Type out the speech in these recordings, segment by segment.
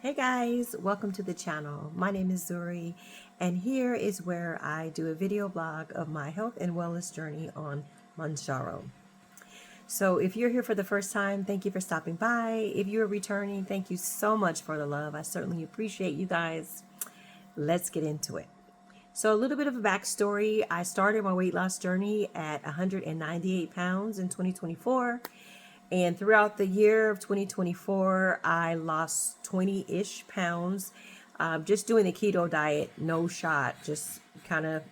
Hey guys, welcome to the channel. My name is Zuri, and here is where I do a video blog of my health and wellness journey on Mounjaro. So if you're here for the first time, thank you for stopping by. If you're returning, thank you so much for the love. I certainly appreciate you guys. Let's get into it. So a little bit of a backstory. I started my weight loss journey at 198 pounds in 2024. And throughout the year of 2024, I lost 20-ish pounds, just doing the keto diet, no shot, just kind of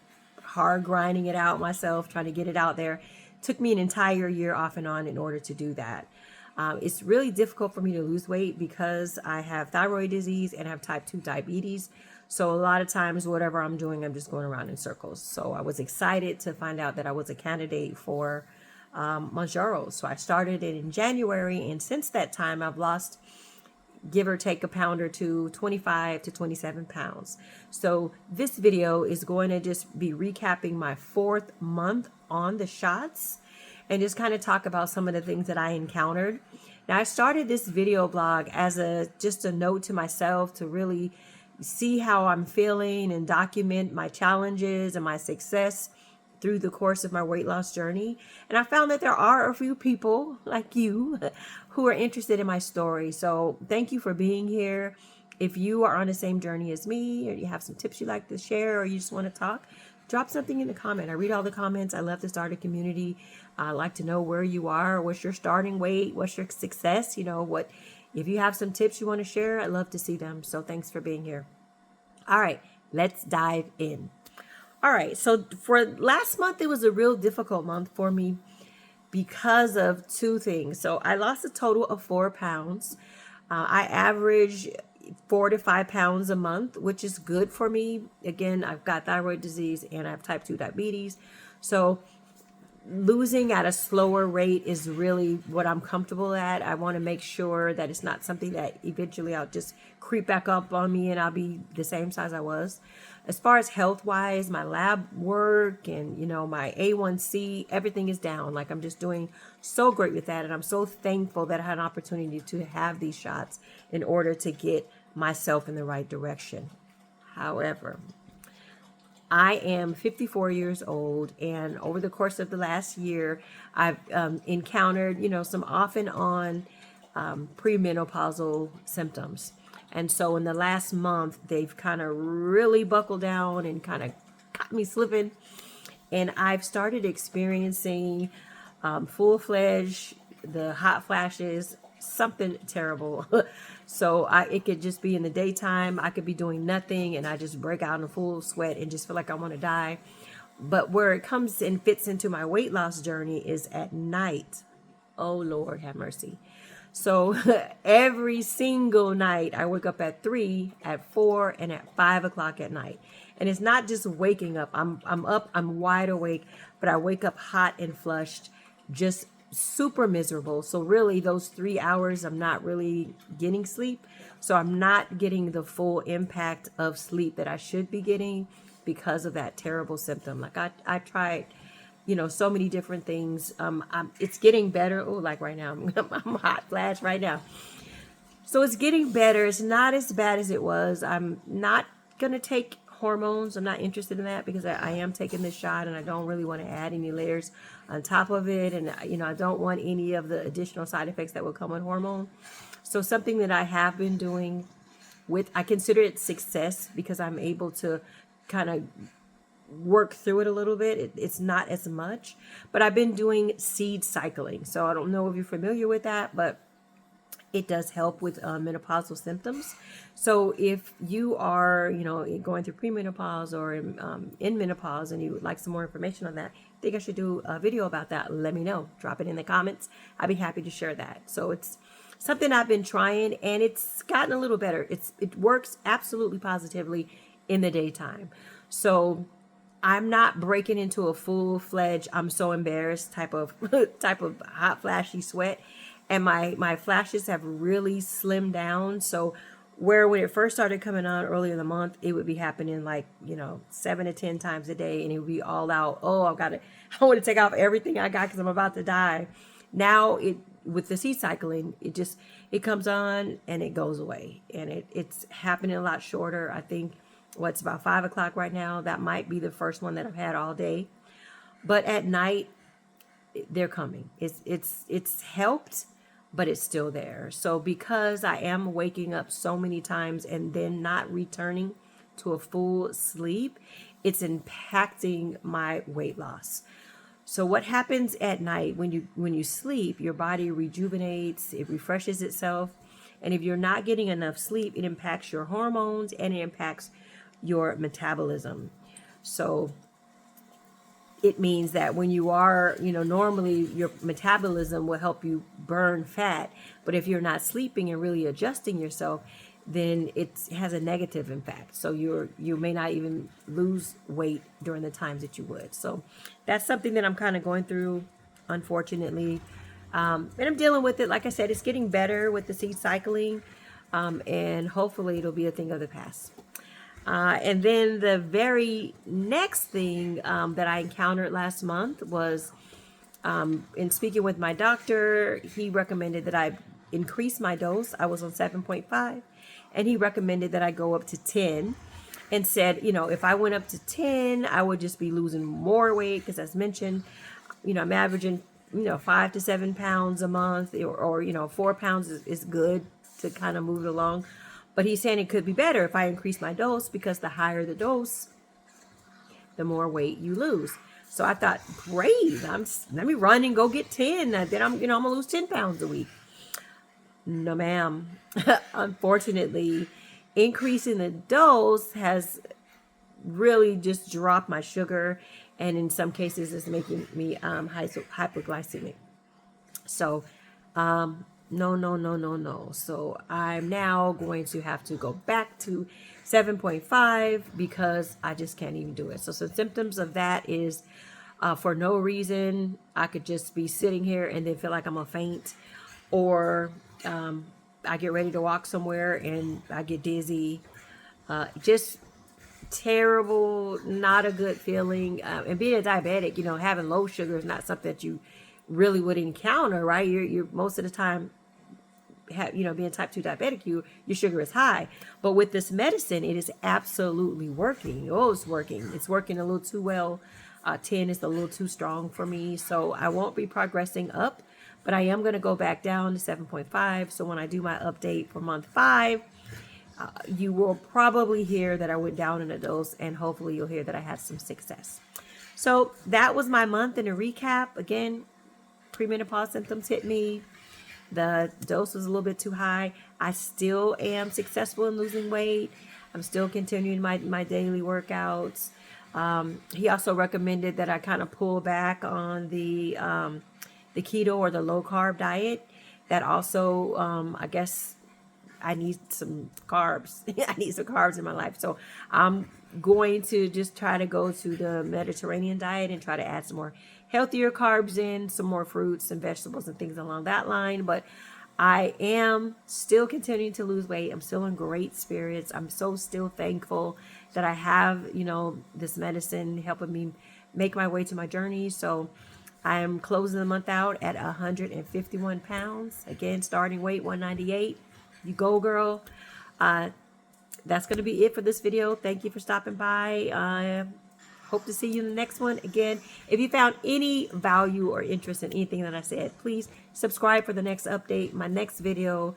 hard grinding it out myself, trying to get it out there. Took me an entire year off and on in order to do that. It's really difficult for me to lose weight because I have thyroid disease and I have type 2 diabetes. So a lot of times, whatever I'm doing, I'm just going around in circles. So I was excited to find out that I was a candidate for Mounjaro. So I started it in January, and since that time, I've lost, give or take a pound or two, 25 to 27 pounds. So this video is going to just be recapping my 4th month on the shots and just kind of talk about some of the things that I encountered. Now, I started this video blog as just a note to myself to really see how I'm feeling and document my challenges and my success through the course of my weight loss journey. And I found that there are a few people like you who are interested in my story. So thank you for being here. If you are on the same journey as me, or you have some tips you'd like to share, or you just want to talk, drop something in the comment. I read all the comments. I love to start a community. I like to know where you are, what's your starting weight, what's your success, if you have some tips you want to share, I'd love to see them. So thanks for being here. All right, let's dive in. All right, so for last month, it was a real difficult month for me because of two things. So I lost a total of 4 pounds. I average 4 to 5 pounds a month, which is good for me. Again, I've got thyroid disease and I have type 2 diabetes. So losing at a slower rate is really what I'm comfortable at. I want to make sure that it's not something that eventually I'll just creep back up on me and I'll be the same size I was. As far as health wise, my lab work and, my A1C, everything is down. Like I'm just doing so great with that. And I'm so thankful that I had an opportunity to have these shots in order to get myself in the right direction. However, I am 54 years old, and over the course of the last year, I've encountered, some off and on premenopausal symptoms. And so in the last month, they've kind of really buckled down and kind of got me slipping. And I've started experiencing full-fledged, the hot flashes, something terrible. So it could just be in the daytime. I could be doing nothing and I just break out in full sweat and just feel like I want to die. But where it comes and fits into my weight loss journey is at night. Oh, Lord, have mercy. So every single night I wake up at 3, at 4, and at 5 o'clock at night. And it's not just waking up. I'm up, I'm wide awake, but I wake up hot and flushed, just super miserable. So really those 3 hours I'm not really getting sleep. So I'm not getting the full impact of sleep that I should be getting because of that terrible symptom. Like I tried, so many different things. It's getting better. Oh, like right now, I'm hot flash right now. So it's getting better. It's not as bad as it was. I'm not going to take hormones. I'm not interested in that because I am taking this shot and I don't really want to add any layers on top of it. And, I don't want any of the additional side effects that will come with hormone. So something that I have been doing I consider it success because I'm able to kind of work through it a little bit. It's not as much, but I've been doing seed cycling. So I don't know if you're familiar with that, but it does help with menopausal symptoms. So if you are, going through premenopause or in menopause and you would like some more information on that, I think I should do a video about that. Let me know. Drop it in the comments. I'd be happy to share that. So it's something I've been trying and it's gotten a little better. It works absolutely positively in the daytime. So I'm not breaking into a full-fledged, I'm so embarrassed type of hot flashy sweat. And my flashes have really slimmed down. So where when it first started coming on earlier in the month, it would be happening like, 7 to 10 times a day. And it would be all out. Oh, I want to take off everything I got because I'm about to die. Now with the seed cycling, it comes on and it goes away, and it's happening a lot shorter. I think what's about 5 o'clock right now. That might be the first one that I've had all day, but at night they're coming. It's helped, but it's still there. So because I am waking up so many times and then not returning to a full sleep, it's impacting my weight loss. So what happens at night when you sleep, your body rejuvenates, it refreshes itself. And if you're not getting enough sleep, it impacts your hormones and it impacts your metabolism. So it means that when you are, normally your metabolism will help you burn fat. But if you're not sleeping and really adjusting yourself, then it has a negative impact. So you may not even lose weight during the times that you would. So that's something that I'm kind of going through, unfortunately. And I'm dealing with it. Like I said, it's getting better with the seed cycling. And hopefully it'll be a thing of the past. And then the very next thing that I encountered last month was in speaking with my doctor, he recommended that I increase my dose. I was on 7.5. And he recommended that I go up to 10 and said, if I went up to 10, I would just be losing more weight. Because as mentioned, I'm averaging, 5 to 7 pounds a month or 4 pounds is good to kind of move it along. But he's saying it could be better if I increase my dose, because the higher the dose, the more weight you lose. So I thought, great, let me run and go get 10. Then I'm going to lose 10 pounds a week. No, ma'am. Unfortunately, increasing the dose has really just dropped my sugar, and in some cases, it's making me hypoglycemic. So, no. So I'm now going to have to go back to 7.5 because I just can't even do it. So some symptoms of that is for no reason, I could just be sitting here and then feel like I'm gonna faint, or I get ready to walk somewhere and I get dizzy. Just terrible, not a good feeling. And being a diabetic, having low sugar is not something that you really would encounter, right? You're most of the time, being type 2 diabetic, your sugar is high. But with this medicine, it is absolutely working. Oh, it's working. It's working a little too well. 10 is a little too strong for me. So I won't be progressing up, but I am going to go back down to 7.5. So when I do my update for month 5, you will probably hear that I went down in a dose, and hopefully you'll hear that I had some success. So that was my month in a recap. Again, premenopause symptoms hit me. The dose was a little bit too high. I still am successful in losing weight. I'm still continuing my daily workouts. He also recommended that I kind of pull back on the keto or the low carb diet. That also, I guess I need some carbs. I need some carbs in my life. So I'm going to just try to go to the Mediterranean diet and try to add some more healthier carbs in, some more fruits and vegetables and things along that line. But I am still continuing to lose weight. I'm still in great spirits. I'm still thankful that I have, this medicine helping me make my way to my journey. So I am closing the month out at 151 pounds. Again, starting weight 198. You go, girl. That's going to be it for this video. Thank you for stopping by. Hope to see you in the next one. Again, if you found any value or interest in anything that I said, please subscribe for the next update. My next video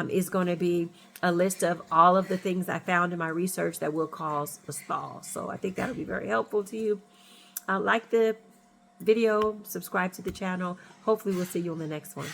is going to be a list of all of the things I found in my research that will cause a stall. So I think that'll be very helpful to you. Like the video, subscribe to the channel. Hopefully we'll see you on the next one.